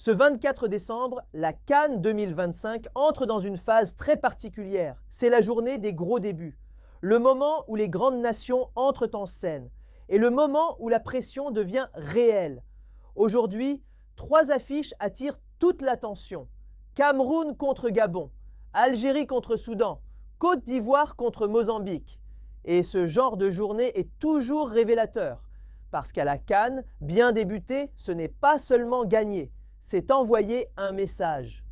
Ce 24 décembre, la CAN 2025 entre dans une phase très particulière. C'est la journée des gros débuts, le moment où les grandes nations entrent en scène et le moment où la pression devient réelle. Aujourd'hui, 3 affiches attirent toute l'attention. Cameroun contre Gabon, Algérie contre Soudan, Côte d'Ivoire contre Mozambique. Et ce genre de journée est toujours révélateur, parce qu'à la CAN, bien débuter, ce n'est pas seulement gagner, c'est envoyer un message.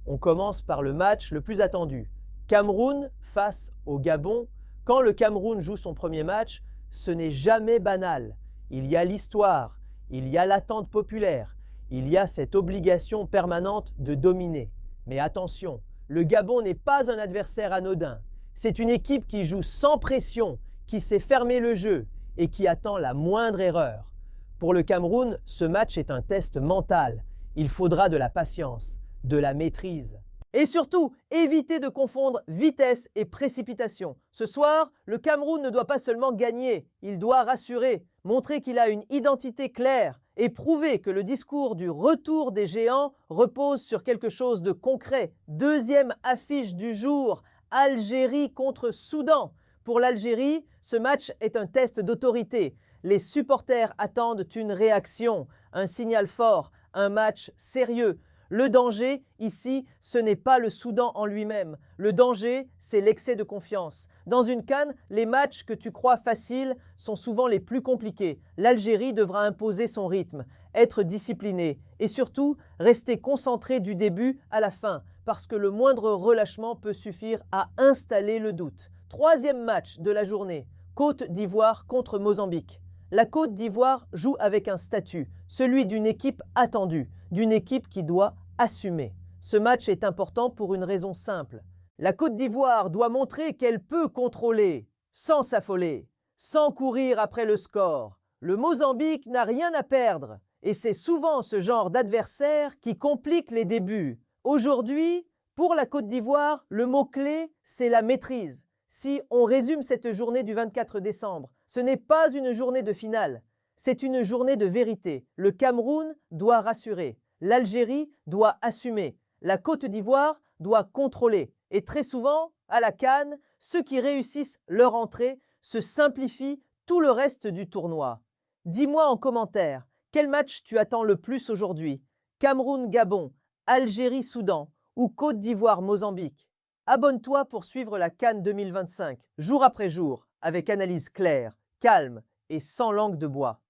On commence par le match le plus attendu. Cameroun face au Gabon. Quand le Cameroun joue son premier match, ce n'est jamais banal. Il y a l'histoire, il y a l'attente populaire, il y a cette obligation permanente de dominer. Mais attention, le Gabon n'est pas un adversaire anodin. C'est une équipe qui joue sans pression, qui sait fermer le jeu et qui attend la moindre erreur. Pour le Cameroun, ce match est un test mental. Il faudra de la patience, de la maîtrise. Et surtout, évitez de confondre vitesse et précipitation. Ce soir, le Cameroun ne doit pas seulement gagner, il doit rassurer, montrer qu'il a une identité claire et prouver que le discours du retour des géants repose sur quelque chose de concret. Deuxième affiche du jour, Algérie contre Soudan. Pour l'Algérie, ce match est un test d'autorité. Les supporters attendent une réaction, un signal fort, un match sérieux. Le danger, ici, ce n'est pas le Soudan en lui-même. Le danger, c'est l'excès de confiance. Dans une CAN, les matchs que tu crois faciles sont souvent les plus compliqués. L'Algérie devra imposer son rythme, être disciplinée et surtout rester concentrée du début à la fin, parce que le moindre relâchement peut suffire à installer le doute. Troisième match de la journée, Côte d'Ivoire contre Mozambique. La Côte d'Ivoire joue avec un statut, celui d'une équipe attendue, d'une équipe qui doit assumer. Ce match est important pour une raison simple. La Côte d'Ivoire doit montrer qu'elle peut contrôler, sans s'affoler, sans courir après le score. Le Mozambique n'a rien à perdre, et c'est souvent ce genre d'adversaire qui complique les débuts. Aujourd'hui, pour la Côte d'Ivoire, le mot-clé, c'est la maîtrise. Si on résume cette journée du 24 décembre, ce n'est pas une journée de finale, c'est une journée de vérité. Le Cameroun doit rassurer, l'Algérie doit assumer, la Côte d'Ivoire doit contrôler. Et très souvent, à la CAN, ceux qui réussissent leur entrée se simplifient tout le reste du tournoi. Dis-moi en commentaire, quel match tu attends le plus aujourd'hui? Cameroun-Gabon, Algérie-Soudan ou Côte d'Ivoire-Mozambique? Abonne-toi pour suivre la CAN 2025, jour après jour, avec analyse claire, calme et sans langue de bois.